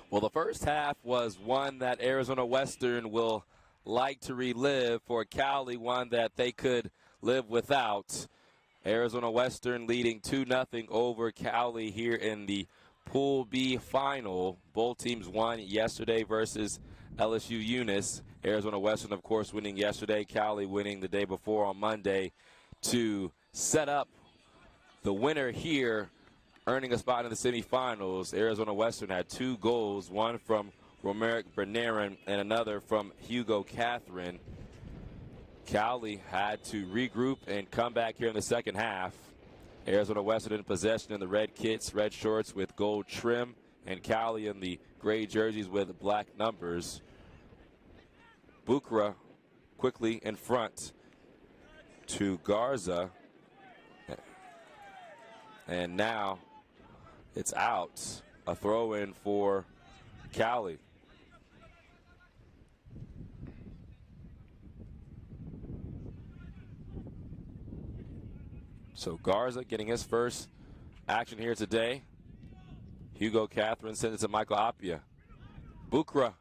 Well, the first half was one that Arizona Western will like to relive. For Cali, one that they could live without. Arizona Western leading 2-0 over Cali here in the Pool B final. Both teams won yesterday versus LSU Eunice. Arizona Western, of course, winning yesterday. Cali winning the day before on Monday to set up the winner here, earning a spot in the semifinals. Arizona Western had 2 goals, one from Romeric Bernarin and another from Hugo Catherine. Cali had to regroup and come back here in the second half. Arizona Western in possession in the red kits, red shorts with gold trim, and Cali in the gray jerseys with black numbers. Bucra quickly in front to Garza. And now it's out. A throw in for Cali. So Garza getting his first action here today. Hugo Catherine sends it to Michael Appia. Bucra.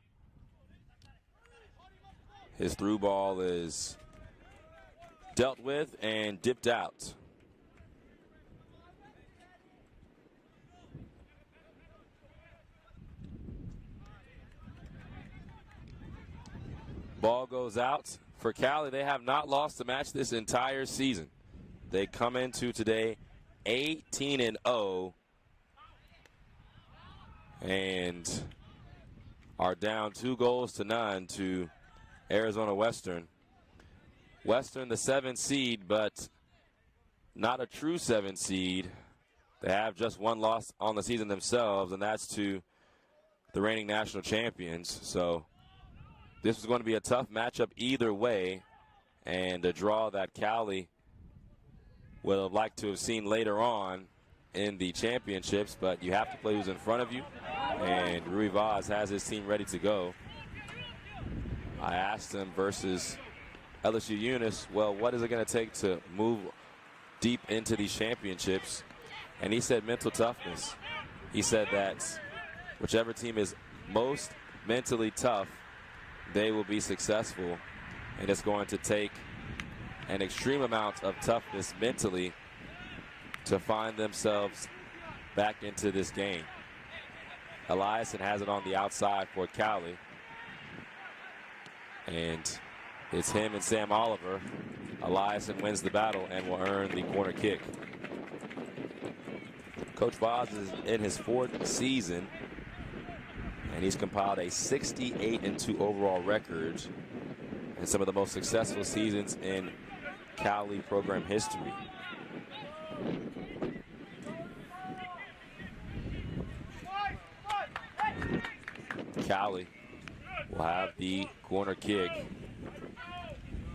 His through ball is dealt with and dipped out. Ball goes out for Cali. They have not lost a match this entire season. They come into today 18-0 and are down 2-0 to Arizona Western. Western, the 7th seed, but not a true 7th seed. They have just one loss on the season themselves, and that's to the reigning national champions. So this is going to be a tough matchup either way, and a draw that Cali would have liked to have seen later on in the championships, but you have to play who's in front of you, and Rui Vaz has his team ready to go. I asked him versus LSU Eunice, well, what is it going to take to move deep into these championships? And he said mental toughness. He said that whichever team is most mentally tough, they will be successful, and it's going to take an extreme amount of toughness mentally to find themselves back into this game. Eliason has it on the outside for Cali, and it's him and Sam Oliver. Eliason wins the battle and will earn the corner kick. Coach Vaz is in his 4th season, and he's compiled a 68-2 overall record and some of the most successful seasons in Cali program history. Cali will have the corner kick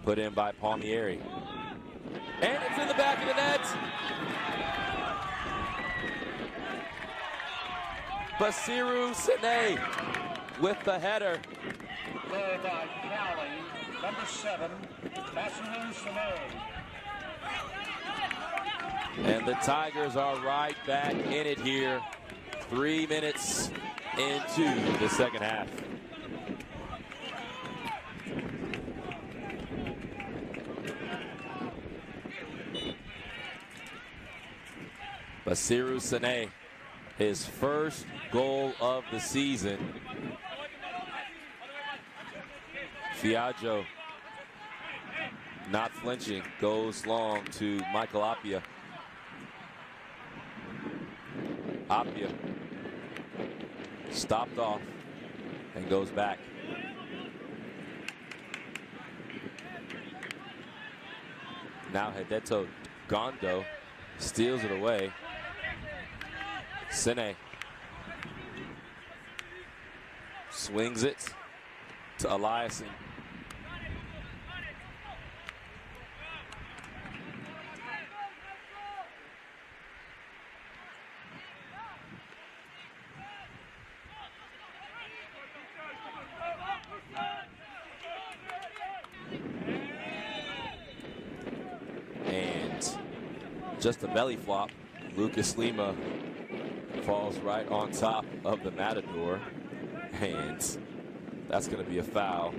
put in by Palmieri. And it's in the back of the net. Basiru Sine with the header. There by Cali, number 7, Basiru Sine. And the Tigers are right back in it here, 3 minutes into the second half. Basiru Sine, his first goal of the season. Fiaggio not flinching, goes long to Michael Appia. Appia stopped off and goes back. Now Hideto Gondo steals it away. Sine swings it to Eliason. And just a belly flop. Lucas Lima falls right on top of the Matador. And that's going to be a foul.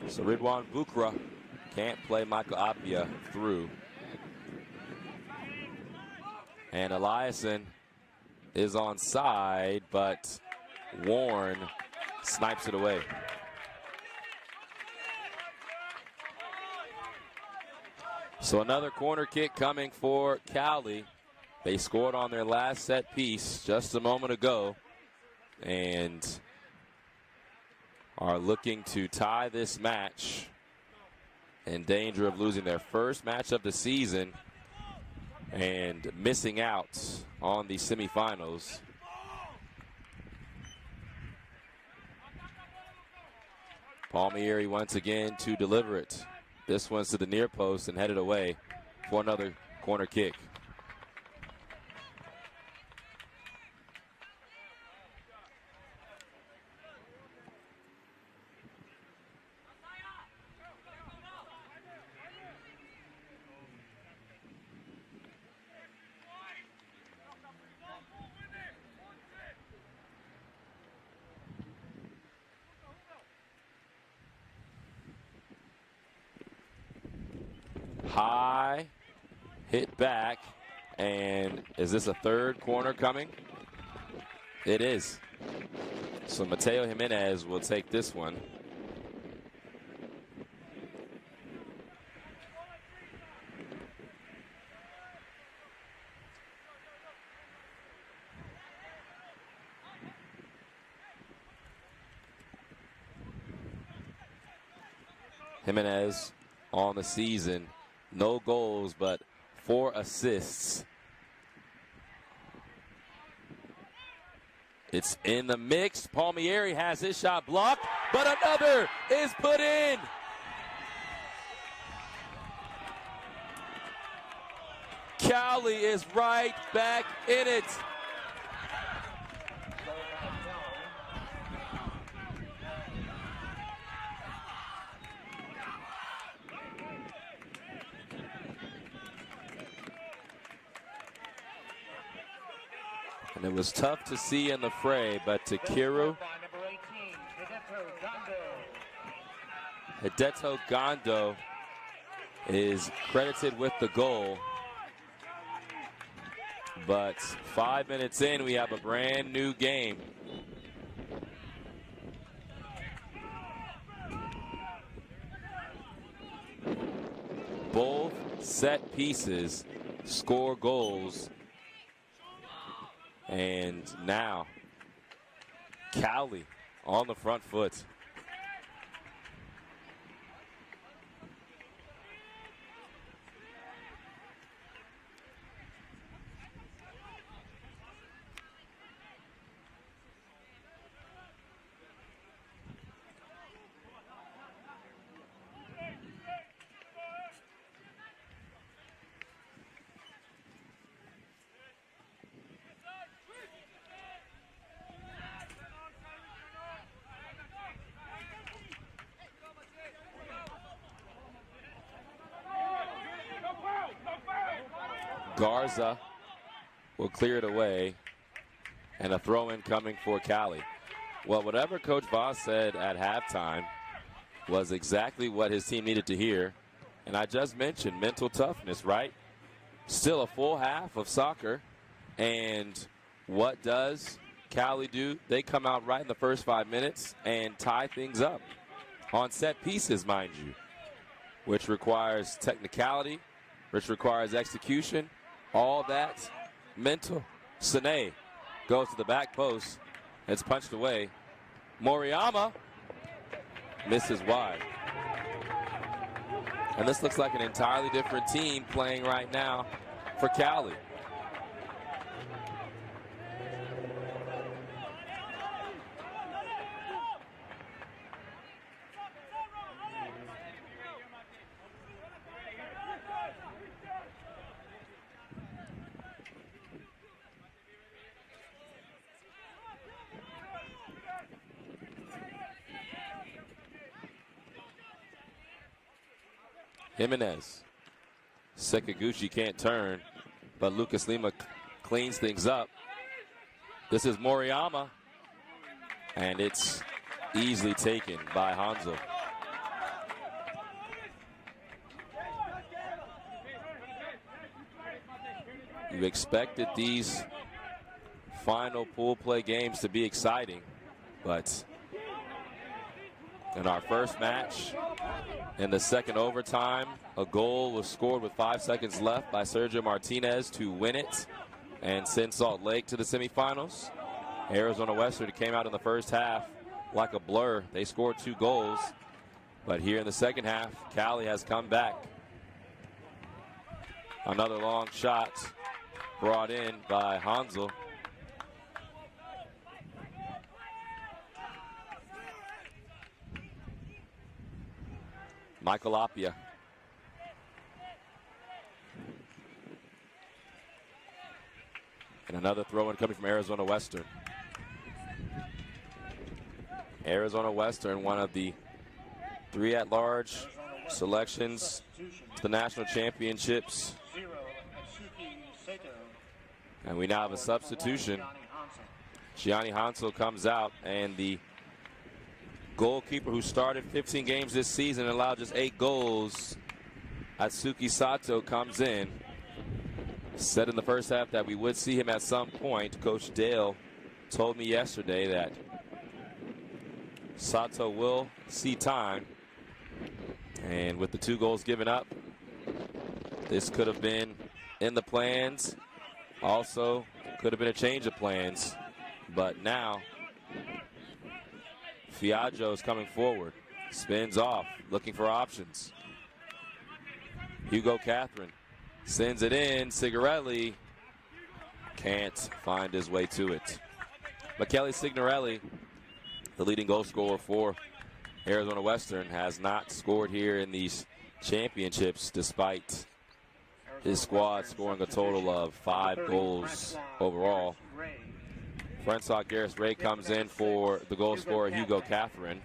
So Ridwan Bukra can't play Michael Apia through. And Eliason is on side, but Warren snipes it away. So another corner kick coming for Cali. They scored on their last set piece just a moment ago and are looking to tie this match, in danger of losing their first match of the season and missing out on the semifinals. Palmieri once again to deliver it. This one's to the near post and headed away for another corner kick. High hit back, and is this a third corner coming? It is. So Mateo Jimenez will take this one. Jimenez on the season. No goals, but 4 assists. It's in the mix. Palmieri has his shot blocked, but another is put in. Cali is right back in it. And it was tough to see in the fray, but Takiru Hideto Gondo is credited with the goal. But 5 minutes in, we have a brand new game. Both set pieces score goals. And now, Cali on the front foot. Garza will clear it away, and a throw-in coming for Cali. Well, whatever Coach Voss said at halftime was exactly what his team needed to hear. And I just mentioned mental toughness, right? Still a full half of soccer. And what does Cali do? They come out right in the first 5 minutes and tie things up on set pieces, mind you, which requires technicality, which requires execution. All that mental. Sine goes to the back post. It's punched away. Moriyama misses wide. And this looks like an entirely different team playing right now for Cali. Jimenez. Sekiguchi can't turn, but Lucas Lima cleans things up. This is Moriyama, and it's easily taken by Hansel. You expected these final pool play games to be exciting, but in our first match, in the second overtime, a goal was scored with 5 seconds left by Sergio Martinez to win it and send Salt Lake to the semifinals. Arizona Western came out in the first half like a blur. They scored 2 goals, but here in the second half, Cali has come back. Another long shot brought in by Hansel. Michael Appia. And another throw-in coming from Arizona Western. Arizona Western, one of the 3 at-large selections to the national championships. And we now have a substitution. Gianni Hansel comes out, and the goalkeeper who started 15 games this season and allowed just 8 goals, Atsuki Sato, comes in. Said in the first half that we would see him at some point. Coach Dale told me yesterday that Sato will see time. And with the 2 goals given up, this could have been in the plans. Also, could have been a change of plans. But now, Fiaggio is coming forward. Spins off, looking for options. Hugo Catherine sends it in. Signorelli can't find his way to it. Michele Signorelli, the leading goal scorer for Arizona Western, has not scored here in these championships despite his squad scoring a total of 5 goals overall. Francois Garris Ray comes in for the goal scorer Hugo Catherine.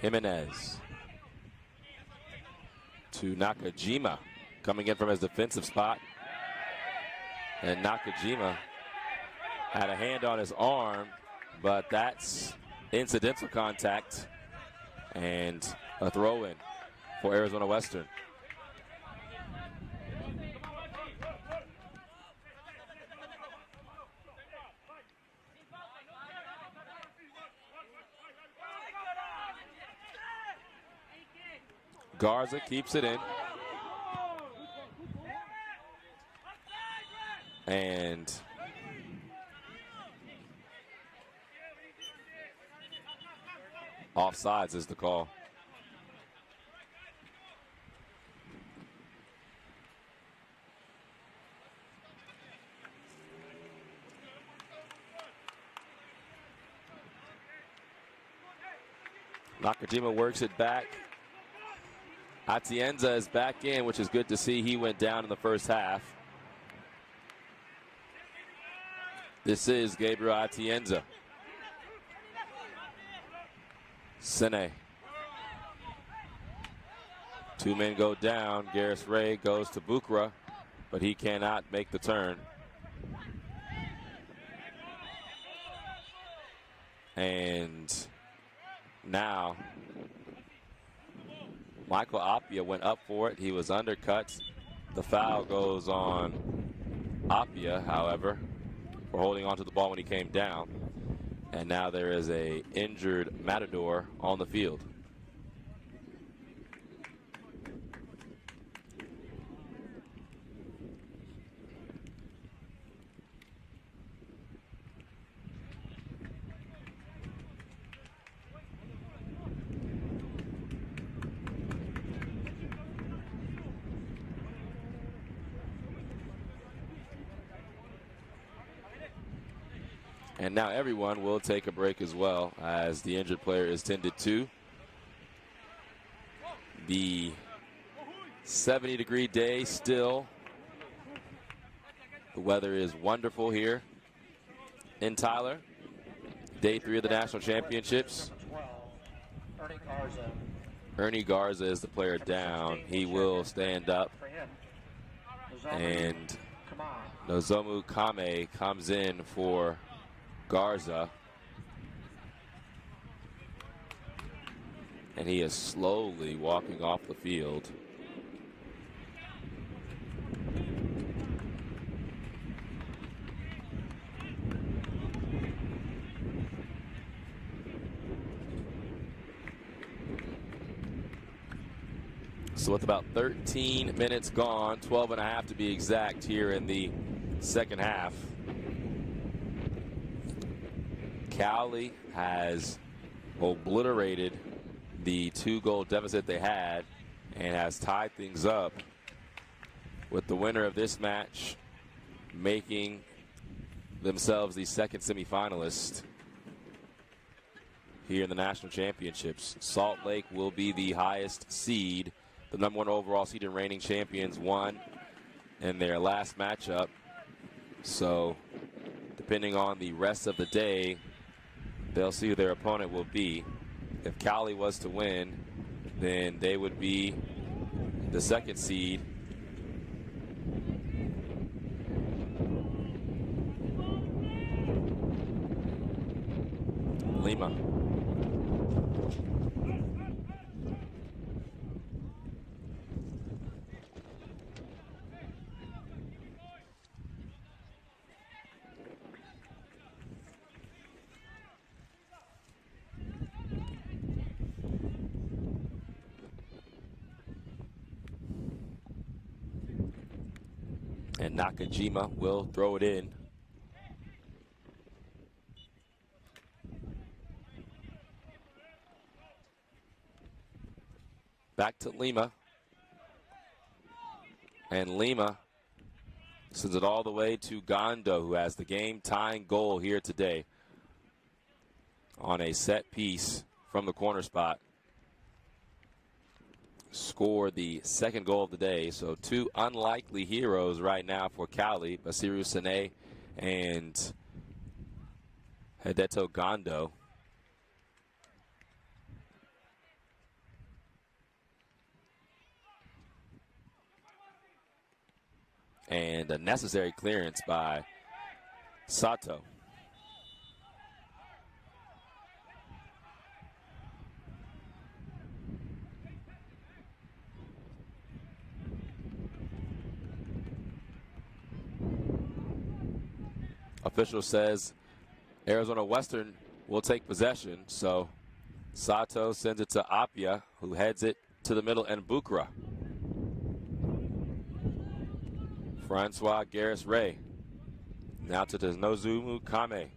Jimenez to Nakajima, coming in from his defensive spot. And Nakajima had a hand on his arm, but that's incidental contact and a throw-in for Arizona Western. Garza keeps it in. And offsides is the call. Nakajima works it back. Atienza is back in, which is good to see. He went down in the first half. This is Gabriel Atienza. Sene. 2 men go down. Garris Ray goes to Bukra, but he cannot make the turn. And now Michael Appia went up for it. He was undercut. The foul goes on Appia, however, for holding onto the ball when he came down. And now there is a injured Matador on the field. And now everyone will take a break as well, as the injured player is tended to. the 70-degree day still. The weather is wonderful here in Tyler. Day 3 of the national championships. Ernie Garza is the player down. He will stand up. And Nozomu Kame comes in for Garza. And he is slowly walking off the field. So with about 13 minutes gone, 12 and a half to be exact here in the second half, Cowley has obliterated the 2-goal deficit they had and has tied things up, with the winner of this match making themselves the second semifinalist here in the national championships. Salt Lake will be the highest seed. The number 1 overall seed and reigning champions won in their last matchup. So depending on the rest of the day, they'll see who their opponent will be. If Cowley was to win, then they would be the second seed. Lima. And Nakajima will throw it in. Back to Lima. And Lima sends it all the way to Gondo, who has the game-tying goal here today on a set piece from the corner spot. Scored the second goal of the day. So 2 unlikely heroes right now for Cowley, Basiru Sane and Hideto Gondo. And a necessary clearance by Sato. Official says Arizona Western will take possession. So Sato sends it to Apia, who heads it to the middle, and Bukra. Francois Garris-Ray. Now to Nozomu Kame.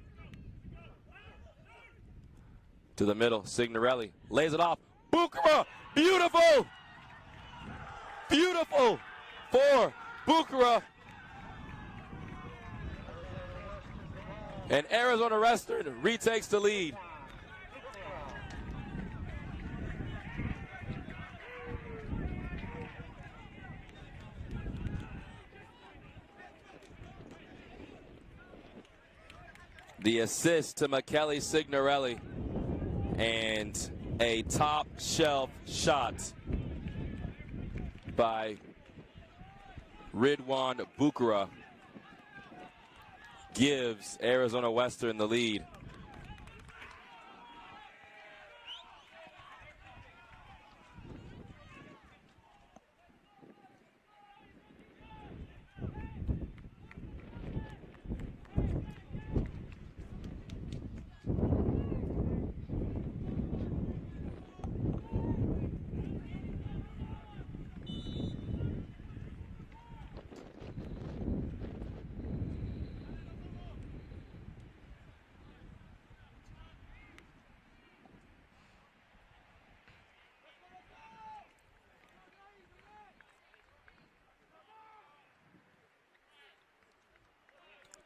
To the middle, Signorelli lays it off. Bukra! Beautiful! Beautiful for Bukra. And Arizona Western retakes the lead. The assist to Michele Signorelli, and a top shelf shot by Ridwan Bukra gives Arizona Western the lead.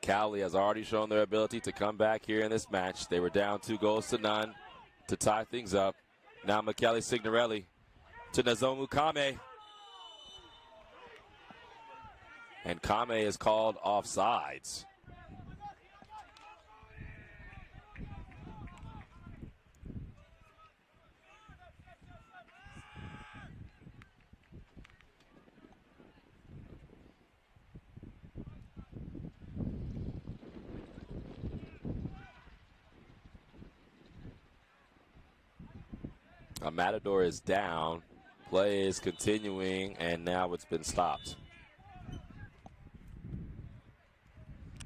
Cowley has already shown their ability to come back here in this match. They were down 2-0 to tie things up. Now Michele Signorelli to Nozomu Kame. And Kame is called offsides. A Matador is down. Play is continuing, and now it's been stopped.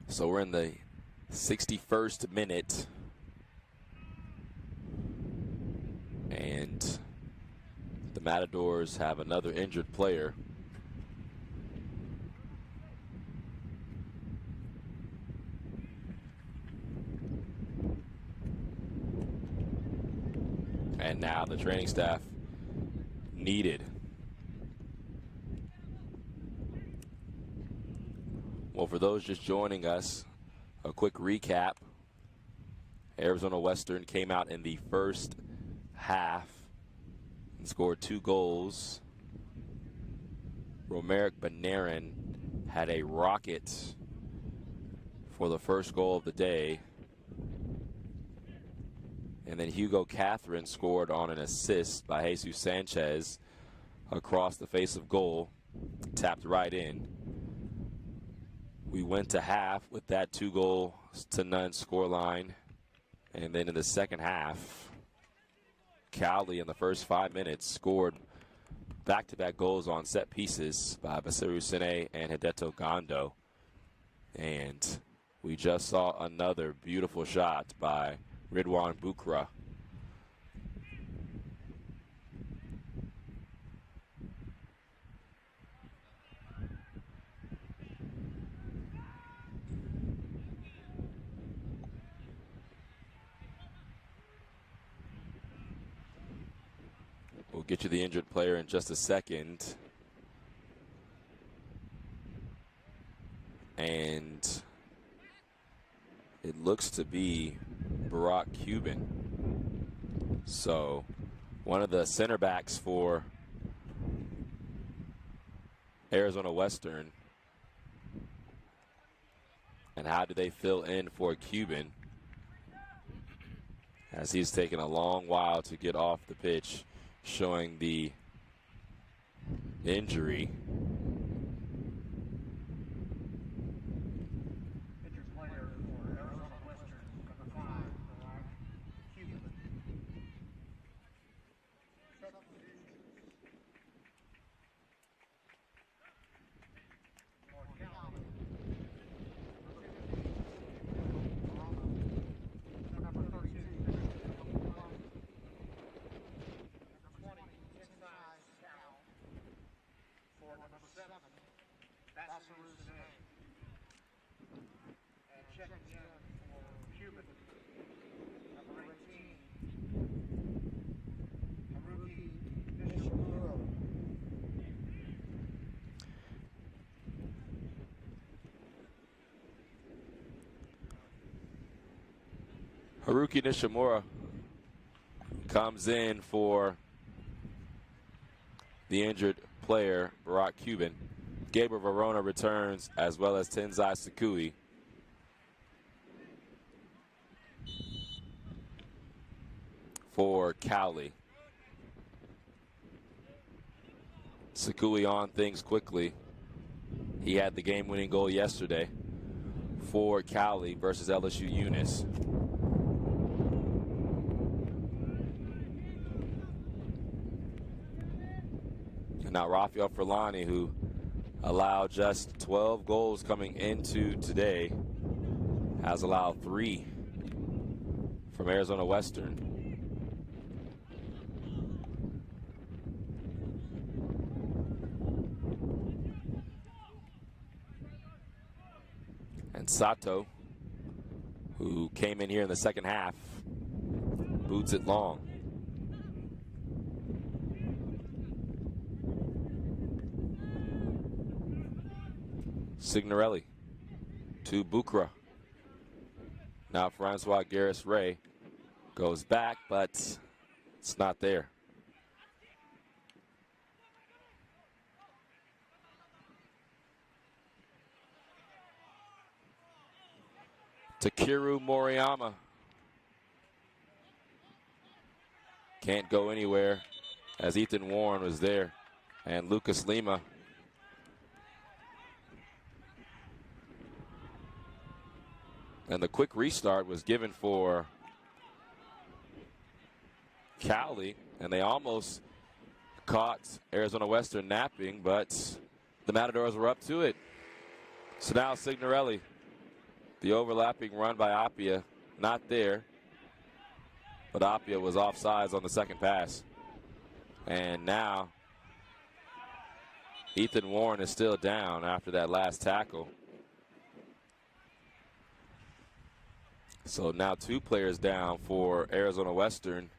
So we're in the 61st minute. And the Matadors have another injured player. And now the training staff needed. Well, for those just joining us, a quick recap. Arizona Western came out in the first half and scored 2 goals. Romeric Benarin had a rocket for the first goal of the day. And then Hugo Catherine scored on an assist by Jesus Sanchez across the face of goal, tapped right in. We went to half with that 2-0 scoreline. And then in the second half, Cowley in the first 5 minutes scored back-to-back goals on set pieces by Basiru Sene and Hideto Gondo. And we just saw another beautiful shot by Ridwan Bukra. We'll get you the injured player in just a second. And it looks to be Barack Cuban. So one of the center backs for Arizona Western. And how do they fill in for Cuban? As he's taken a long while to get off the pitch, showing the injury. Haruki Nishimura comes in for the injured player, Barack Cuban. Gabriel Verona returns, as well as Tenzai Sakui. For Cowley. Sakui on things quickly. He had the game-winning goal yesterday for Cowley versus LSU Eunice. And now Rafael Furlani, who allowed just 12 goals coming into today, has allowed 3 from Arizona Western. And Sato, who came in here in the second half, boots it long. Signorelli to Bukra. Now Francois Garris-Ray goes back, but it's not there. Takeru Moriyama can't go anywhere as Ethan Warren was there, and Lucas Lima. And the quick restart was given for Cowley, and they almost caught Arizona Western napping, but the Matadors were up to it. So now Signorelli, the overlapping run by Appia, not there, but Appia was offsides on the second pass. And now Ethan Warren is still down after that last tackle. So now 2 players down for Arizona Western.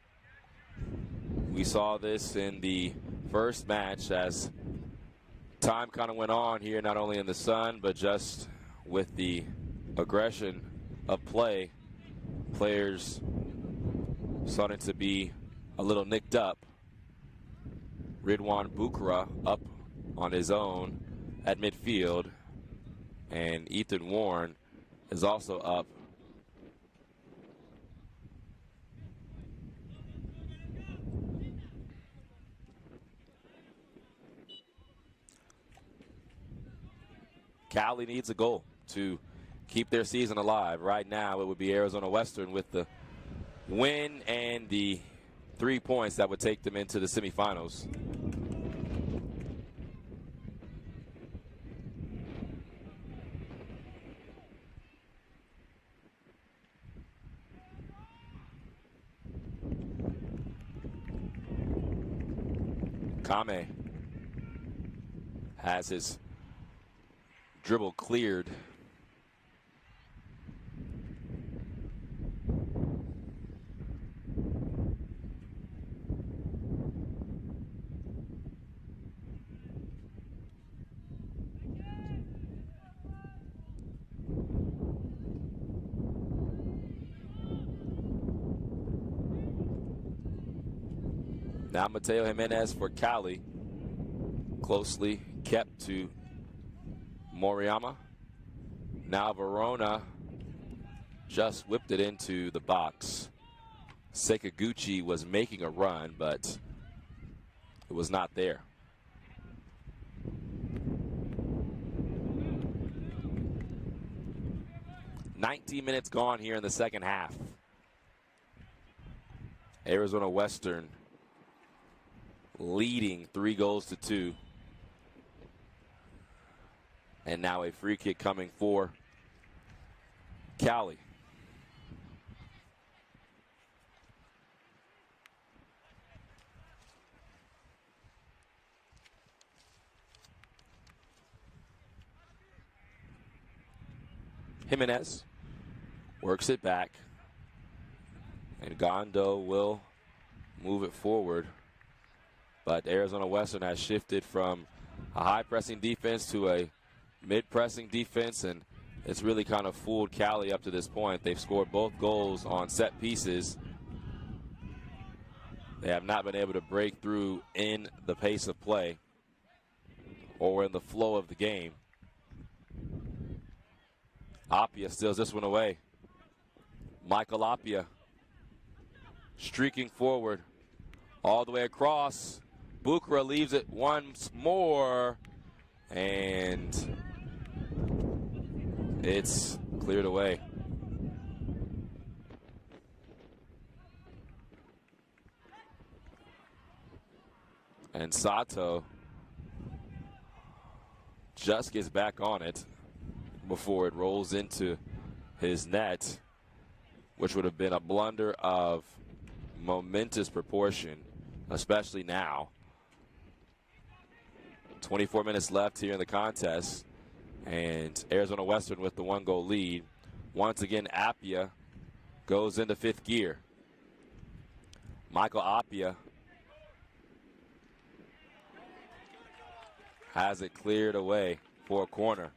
We saw this in the first match as time kind of went on here, not only in the sun, but just with the aggression of play. Players starting to be a little nicked up. Ridwan Bukra up on his own at midfield, and Ethan Warren is also up. Cali needs a goal to keep their season alive. Right now, it would be Arizona Western with the win and the 3 points that would take them into the semifinals. Kame has his dribble cleared. Now Mateo Jimenez for Cali, closely kept to Moriyama. Now Verona just whipped it into the box. Sekaguchi was making a run, but it was not there. "19 minutes gone here in the second half. Arizona Western leading 3-2. And now a free kick coming for Cali. Jimenez works it back, and Gondo will move it forward. But Arizona Western has shifted from a high-pressing defense to a mid-pressing defense, and it's really kind of fooled Cali up to this point. They've scored both goals on set pieces. They have not been able to break through in the pace of play or in the flow of the game. Appia steals this one away. Michael Appia streaking forward all the way across. Bukra leaves it once more, and it's cleared away. And Sato just gets back on it before it rolls into his net, which would have been a blunder of momentous proportion, especially now. 24 minutes left here in the contest, and Arizona Western with the 1-goal lead. Once again, Appia goes into 5th gear. Michael Appia has it cleared away for a corner.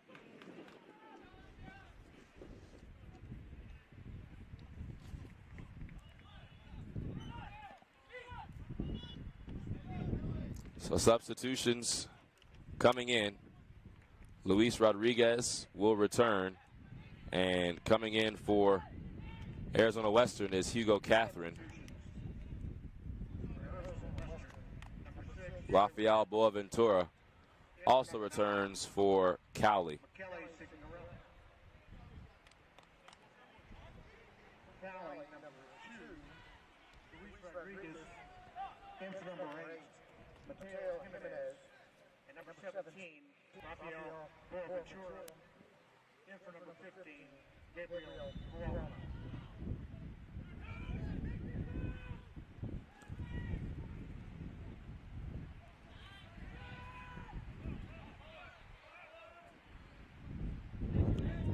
So substitutions coming in. Luis Rodriguez will return And coming in for Arizona Western is Hugo Catherine. Rafael Boaventura also returns for Cowley. In for number 8, Mateo Jimenez. And number 17, Rafael Boaventura. In for number 15, Gabriel Corona.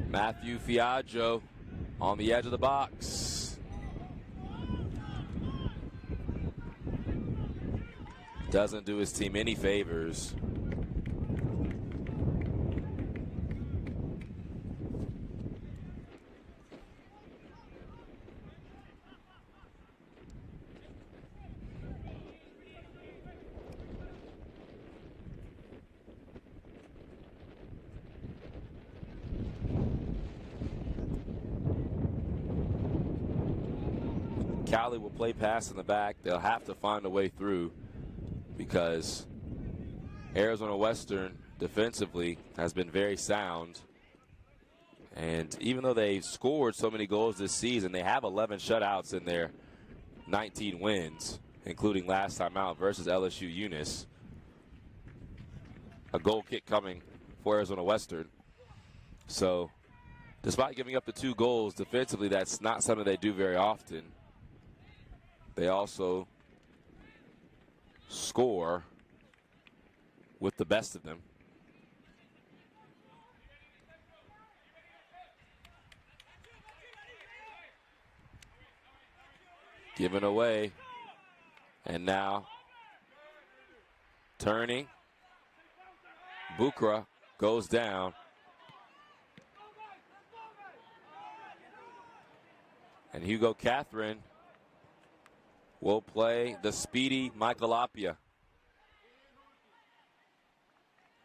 Matthew Fiaggio on the edge of the box. Doesn't do his team any favors. Cowley will play pass in the back. They'll have to find a way through because Arizona Western defensively has been very sound. And even though they've scored so many goals this season, they have 11 shutouts in their 19 wins, including last time out versus LSU Eunice. A goal kick coming for Arizona Western. So despite giving up the 2 goals defensively, that's not something they do very often. They also score with the best of them. Given away. And now turning. Bukra goes down. And Hugo Catherine will play the speedy Michael Appia.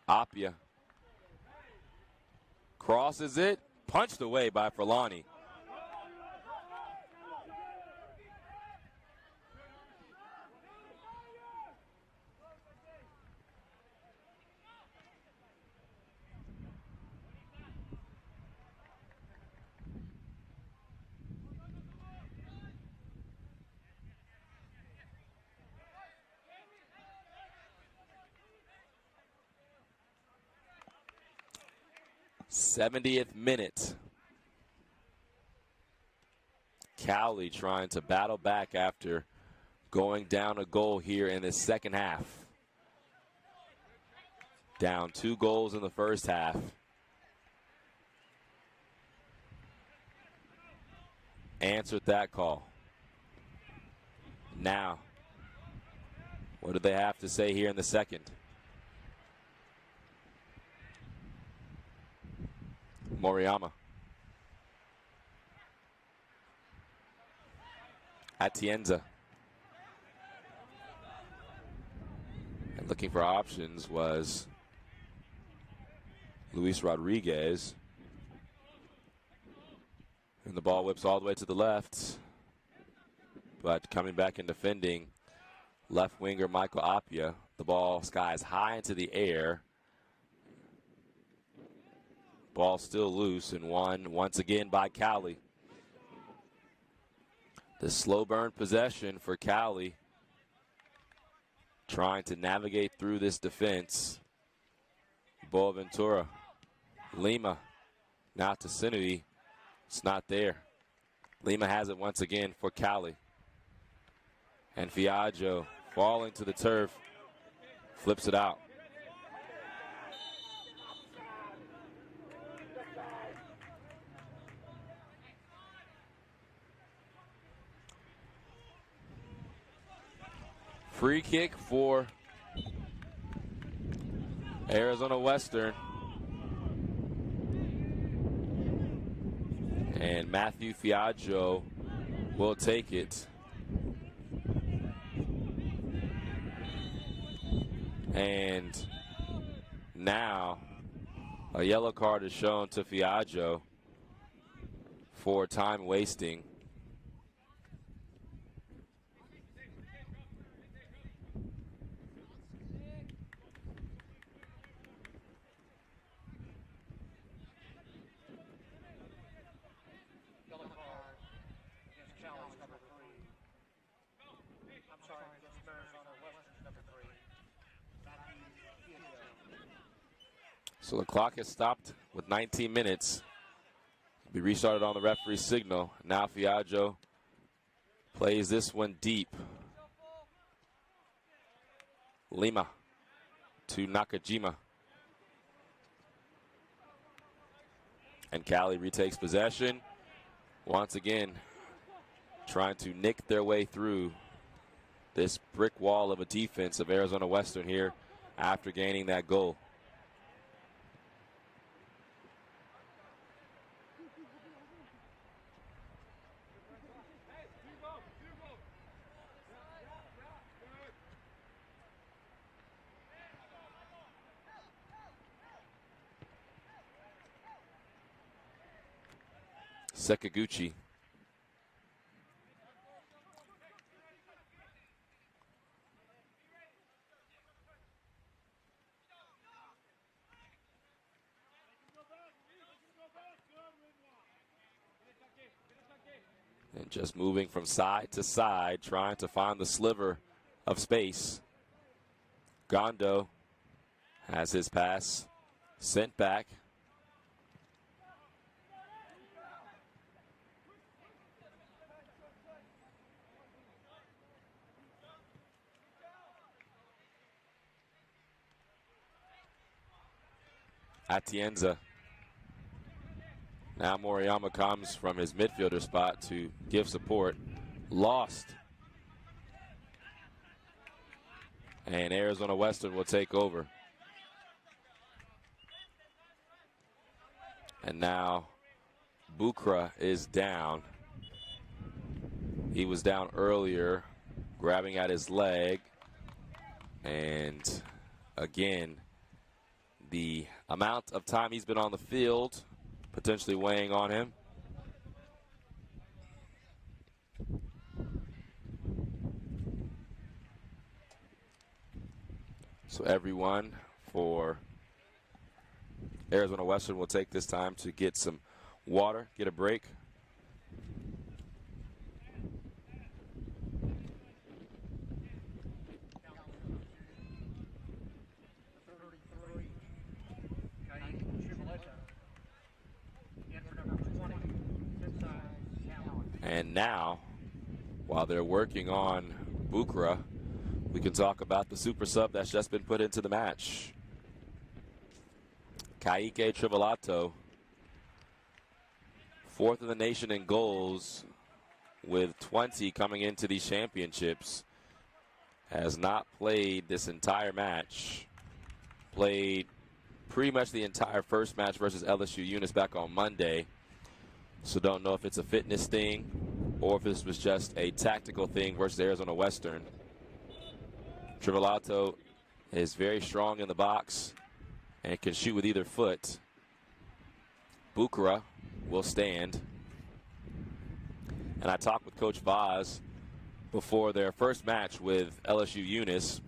Appia crosses it, punched away by Furlani. '70th minute. Cowley trying to battle back after going down a goal here in the second half. Down 2 goals in the first half. Answered that call. Now, what do they have to say here in the second? Moriyama. Atienza. And looking for options was Luis Rodriguez. And the ball whips all the way to the left. But coming back and defending, left winger Michael Appia. The ball skies high into the air. Ball still loose and won once again by Cowley. The slow burn possession for Cowley. Trying to navigate through this defense. Boaventura. Lima. Now to Sinewy. It's not there. Lima has it once again for Cowley. And Fiaggio falling to the turf. Flips it out. Free kick for Arizona Western. And Matthew Fiaggio will take it. And now a yellow card is shown to Fiaggio. for time wasting. So the clock has stopped with 19 minutes. Be restarted on the referee's signal. Now Fiaggio plays this one deep. Lima to Nakajima. And Cali retakes possession. Once again, trying to nick their way through this brick wall of a defense of Arizona Western here after gaining that goal. Sekaguchi. And just moving from side to side, trying to find the sliver of space. Gondo has his pass sent back. Atienza. Now Moriyama comes from his midfielder spot to give support. Lost. And Arizona Western will take over. And now Bukra is down. He was down earlier, grabbing at his leg. And again, the amount of time he's been on the field potentially weighing on him. So everyone for Arizona Western will take this time to get some water, get a break. And now, while they're working on Bukra, we can talk about the super sub that's just been put into the match. Ka'ike Trivelato, fourth in the nation in goals with 20 coming into these championships. Has not played this entire match. Played pretty much the entire first match versus LSU Eunice back on Monday. So don't know if it's a fitness thing or if this was just a tactical thing versus Arizona Western. Trivelato is very strong in the box and can shoot with either foot. Bukra will stand. And I talked with Coach Vaz before their first match with LSU Eunice,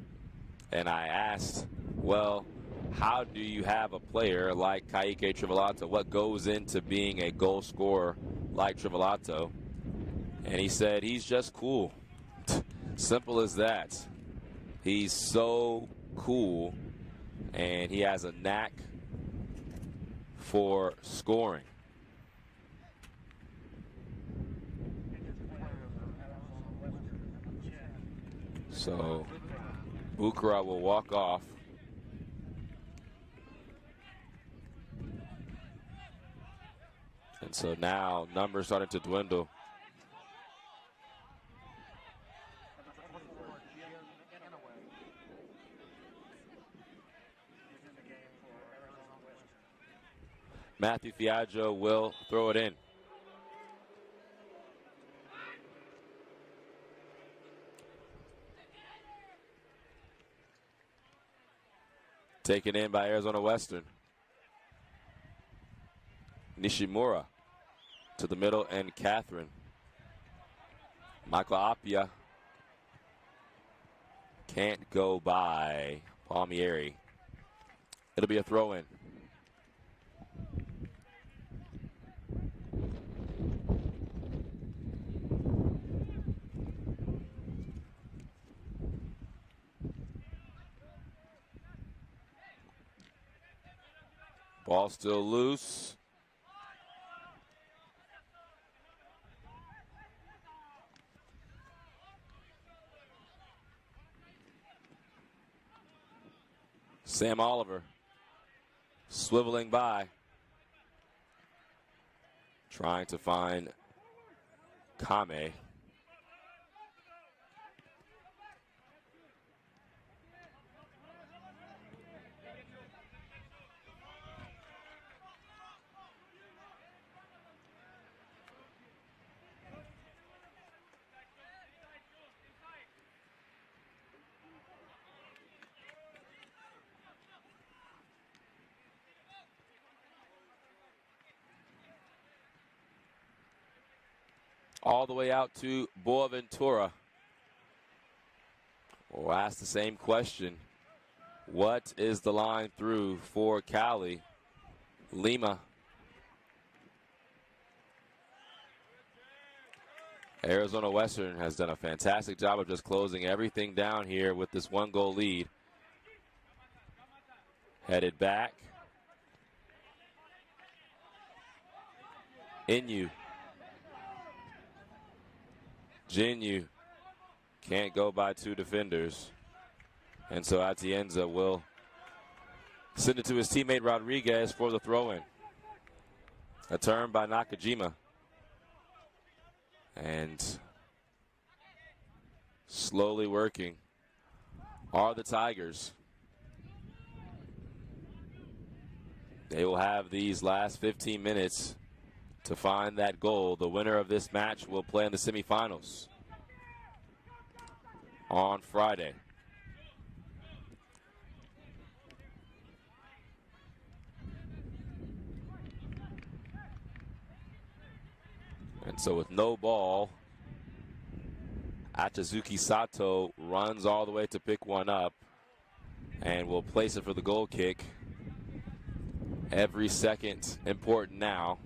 and I asked, well, how do you have a player like Ka'ike Trivelato? What goes into being a goal scorer like Trivelato? And he said he's just cool. Simple as that. He's so cool, and he has a knack for scoring. So Bukra will walk off. And so now numbers starting to dwindle. Matthew Fiaggio will throw it in. Taken in by Arizona Western. Nishimura to the middle, and Catherine. Michael Appia can't go by Palmieri. It'll be a throw-in. Ball still loose. Sam Oliver swiveling by, trying to find Kame. All the way out to Boaventura. We'll ask the same question. What is the line through for Cali? Lima. Arizona Western has done a fantastic job of just closing everything down here with this 1-goal lead. Headed back. Inyu. Jinyu can't go by 2 defenders. And so Atienza will send it to his teammate Rodriguez for the throw-in. A turn by Nakajima. And slowly working are the Tigers. They will have these last 15 minutes to find that goal. The winner of this match will play in the semifinals on Friday. And so with no ball, Achizuki Sato runs all the way to pick one up and will place it for the goal kick. Every second important now.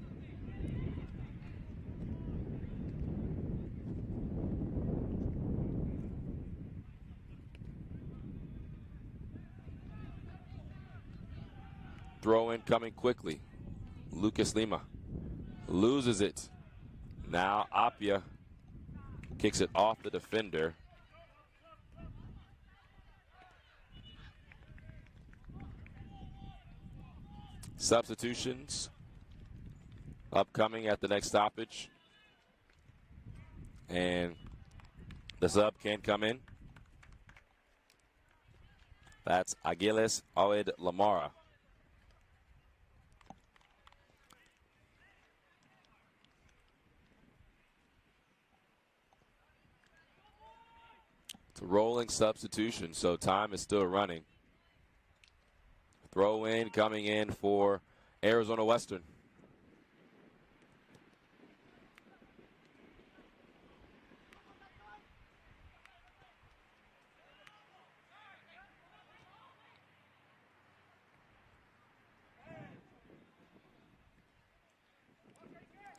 Throw in coming quickly. Lucas Lima loses it. Now Appia kicks it off the defender. Substitutions upcoming at the next stoppage. And the sub can come in. That's Aguiles Awed Lamara. It's a rolling substitution, so time is still running. Throw in coming in for Arizona Western.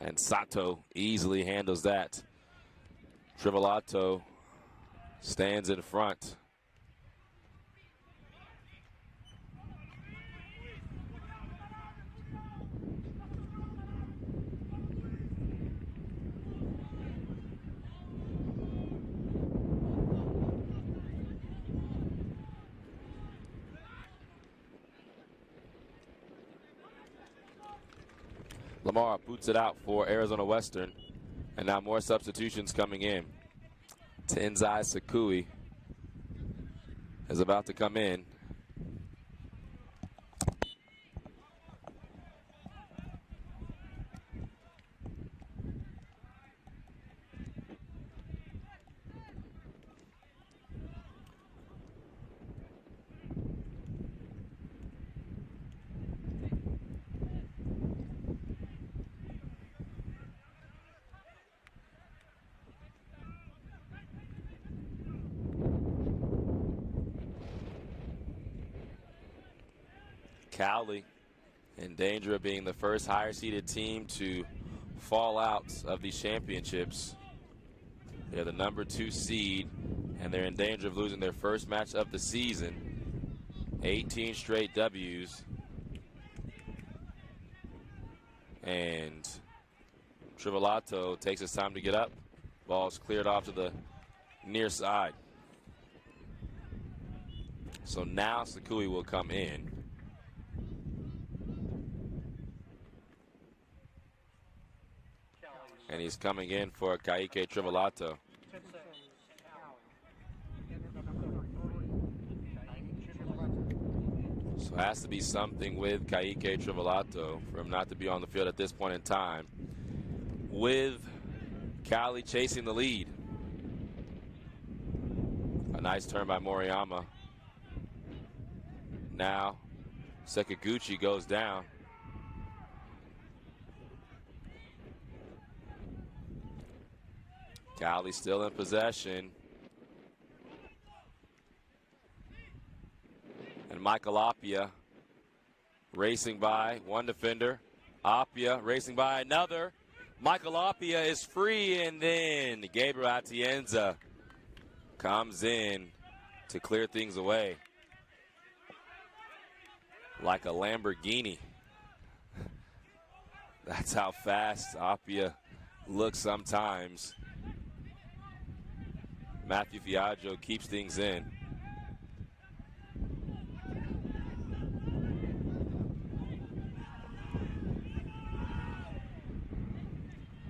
And Sato easily handles that. Trivelato stands in front. Lamar boots it out for Arizona Western. And now more substitutions coming in. Tenzai Sakui is about to come in. Cali in danger of being the first higher seeded team to fall out of these championships. They're the number 2 seed, and they're in danger of losing their first match of the season. 18 straight W's. And Trivelato takes his time to get up. Ball's cleared off to the near side. So now Sakui will come in. And he's coming in for Ka'ike Trivelato. So it has to be something with Ka'ike Trivelato for him not to be on the field at this point in time, with Cali chasing the lead. A nice turn by Moriyama. Now Sekiguchi goes down. Cali still in possession. And Michael Appia racing by one defender. Appia racing by another. Michael Appia is free, and then Gabriel Atienza comes in to clear things away like a Lamborghini. That's how fast Appia looks sometimes. Matthew Fiaggio keeps things in.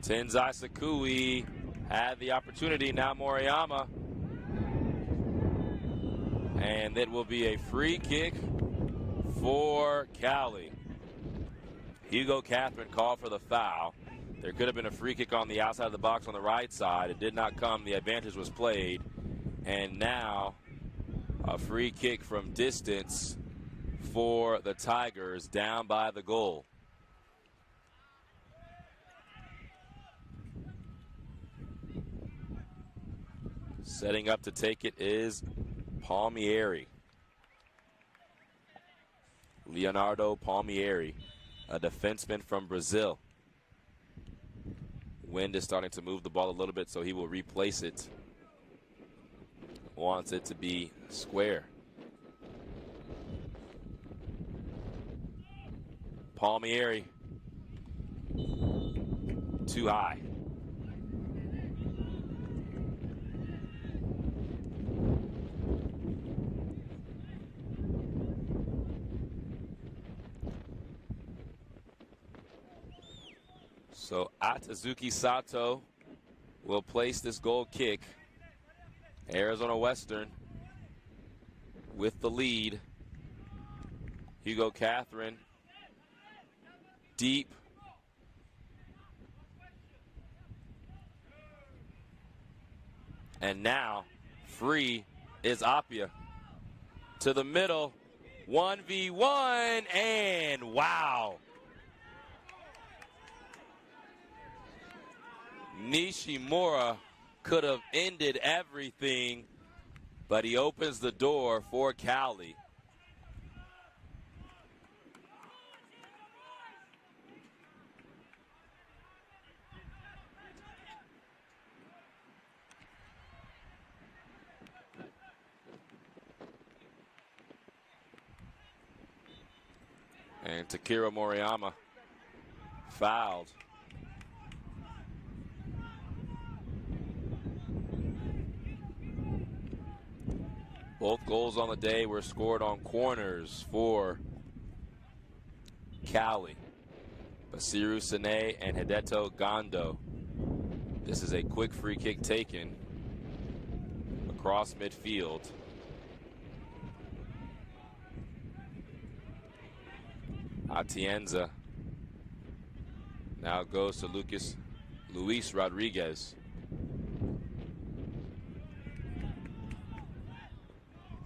Tenzai Sakui had the opportunity. Now Moriyama. And it will be a free kick for Cali. Hugo Catherine called for the foul. There could have been a free kick on the outside of the box on the right side. It did not come. The advantage was played. And now a free kick from distance for the Tigers down by the goal. Setting up to take it is Palmieri. Leonardo Palmieri, a defenseman from Brazil. Wind is starting to move the ball a little bit, so he will replace it. Wants it to be square. Palmieri, too high. So Atazuki Sato will place this goal kick. Arizona Western with the lead. Hugo Catherine deep. And now free is Appia. To the middle. 1v1, and wow. Nishimura could have ended everything, but he opens the door for Cali. And Takira Moriyama fouled. Both goals on the day were scored on corners for Cali. Basiru Sane and Hideto Gondo. This is a quick free kick taken across midfield. Atienza now goes to Luis Rodriguez.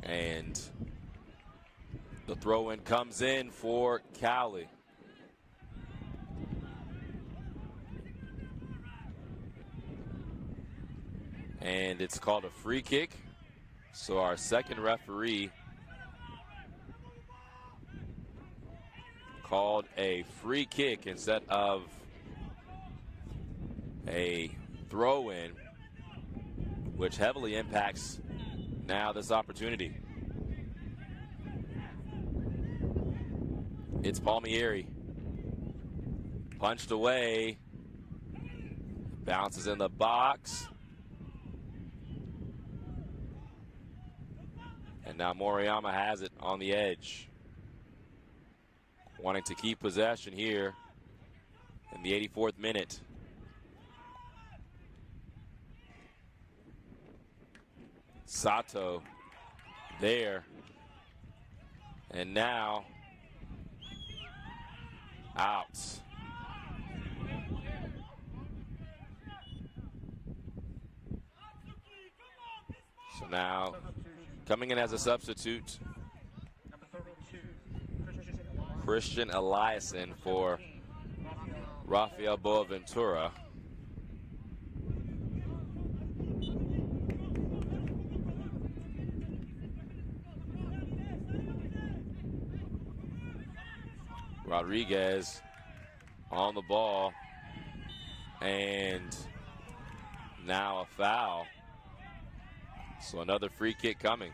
And the throw-in comes in for Cali. And it's called a free kick. So our second referee called a free kick instead of a throw-in, which heavily impacts now this opportunity. It's Palmieri. Punched away. Bounces in the box. And now Moriyama has it on the edge. Wanting to keep possession here in the 84th minute. Sato there. And now out. So now coming in as a substitute, Christian Eliason for Rafael Boaventura. Rodriguez on the ball, and now a foul. So another free kick coming.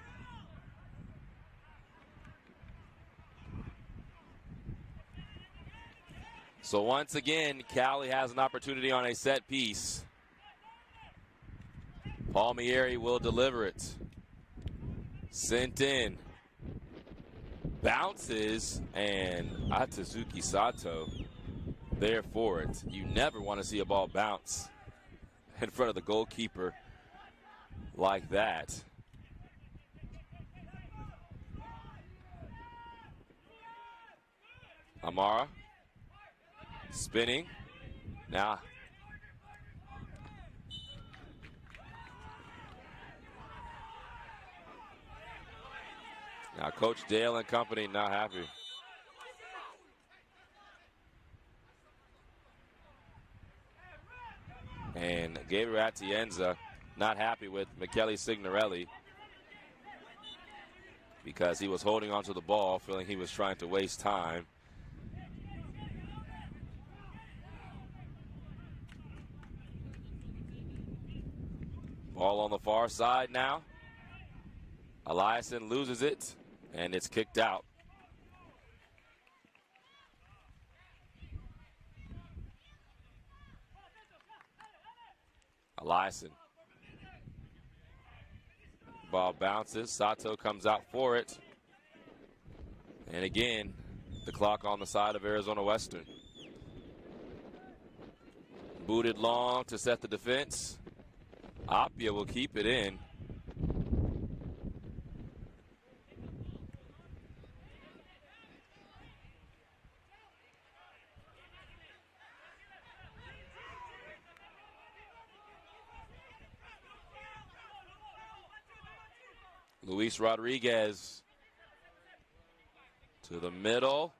So once again, Cali has an opportunity on a set piece. Palmieri will deliver it. Sent in. Bounces, and Atazuki Sato there for it. You never want to see a ball bounce in front of the goalkeeper like that. Amara spinning. Now Coach Dale and company not happy. And Gabriel Atienza not happy with Michele Signorelli because he was holding onto the ball, feeling he was trying to waste time. Ball on the far side now. Eliason loses it, and it's kicked out. Eliason. Ball bounces. Sato comes out for it. And again, the clock on the side of Arizona Western. Booted long to set the defense. Apia will keep it in. Luis Rodriguez to the middle,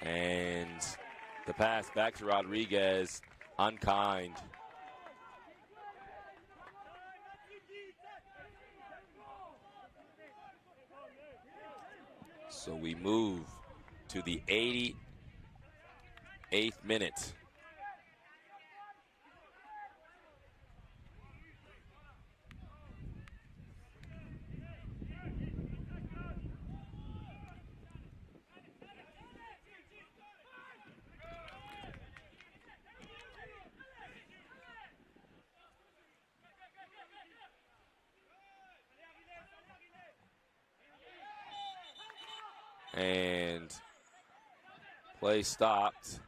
and the pass back to Rodriguez, unkind. So we move to the 88th minute. And play stopped.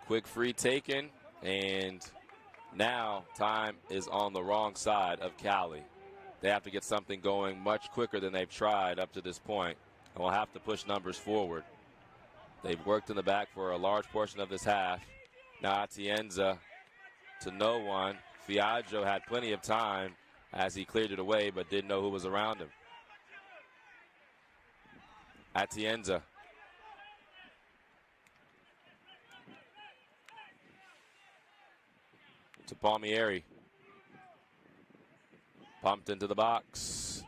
Quick free taken, and now time is on the wrong side of Cali. They have to get something going much quicker than they've tried up to this point, and will have to push numbers forward. They've worked in the back for a large portion of this half. Now Atienza to no one. Fiaggio had plenty of time as he cleared it away, but didn't know who was around him. Atienza. To Palmieri. Pumped into the box.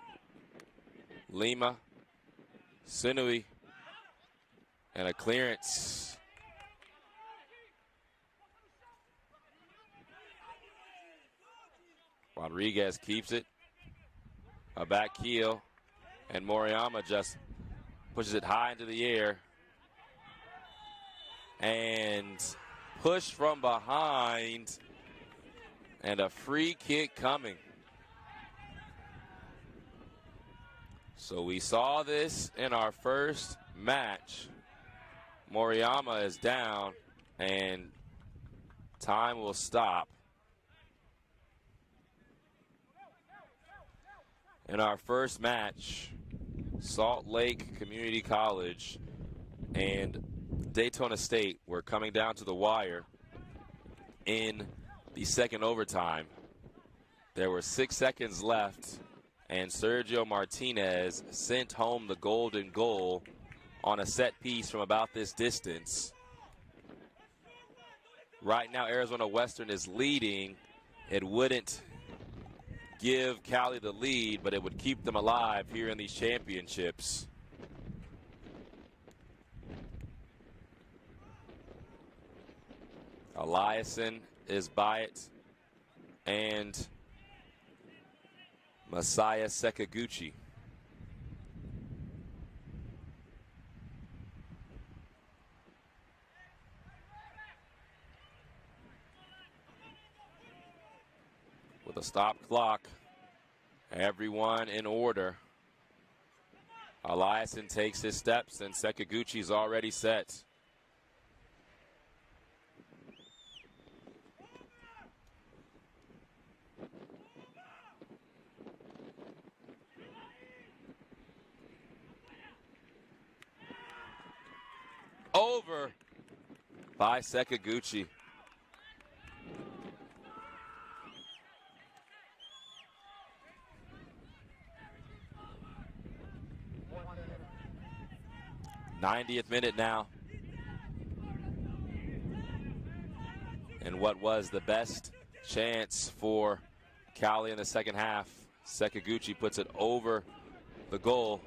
Lima, Sinui, and a clearance. Rodriguez keeps it. A back heel, and Moriyama just pushes it high into the air. And push from behind, and a free kick coming. So we saw this in our first match. Moriyama is down, and time will stop. In our first match, Salt Lake Community College and Daytona State were coming down to the wire in the second overtime. There were 6 seconds left, and Sergio Martinez sent home the golden goal on a set piece from about this distance. Right now, Arizona Western is leading. It wouldn't give Cali the lead, but it would keep them alive here in these championships. Eliason is by it, and Masaya Sekaguchi. With a stop clock, everyone in order. Eliason takes his steps, and Sekaguchi's already set. Over by Sekaguchi. '90th minute now. And what was the best chance for Cali in the second half? Sekaguchi puts it over the goal.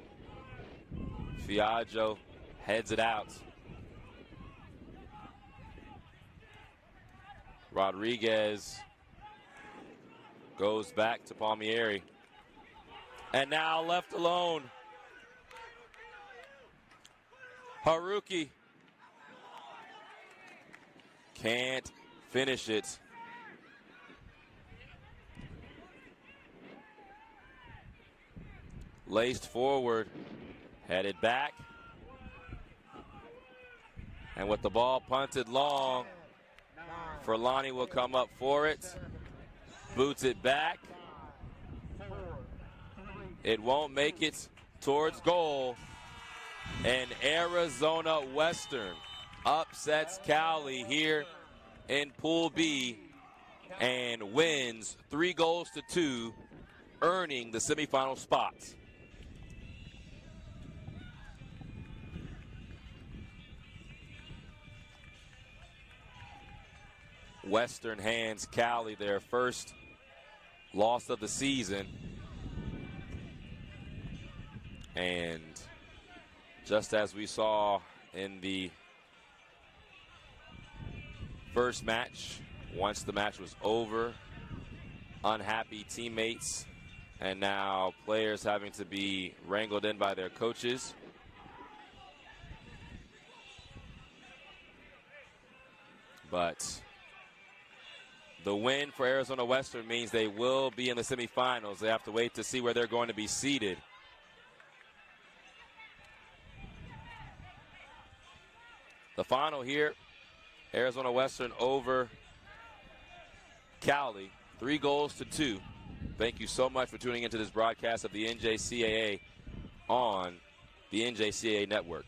Fiaggio heads it out. Rodriguez goes back to Palmieri. And now left alone. Haruki can't finish it. Laced forward, headed back. And with the ball punted long, Furlani will come up for it. Boots it back. It won't make it towards goal. And Arizona Western upsets Cali here in Pool B and wins 3-2, earning the semifinal spot. Western hands Cali their first loss of the season. And just as we saw in the first match, once the match was over, unhappy teammates and now players having to be wrangled in by their coaches. But the win for Arizona Western means they will be in the semifinals. They have to wait to see where they're going to be seated. The final here, Arizona Western over Cali, 3-2. Thank you so much for tuning into this broadcast of the NJCAA on the NJCAA Network.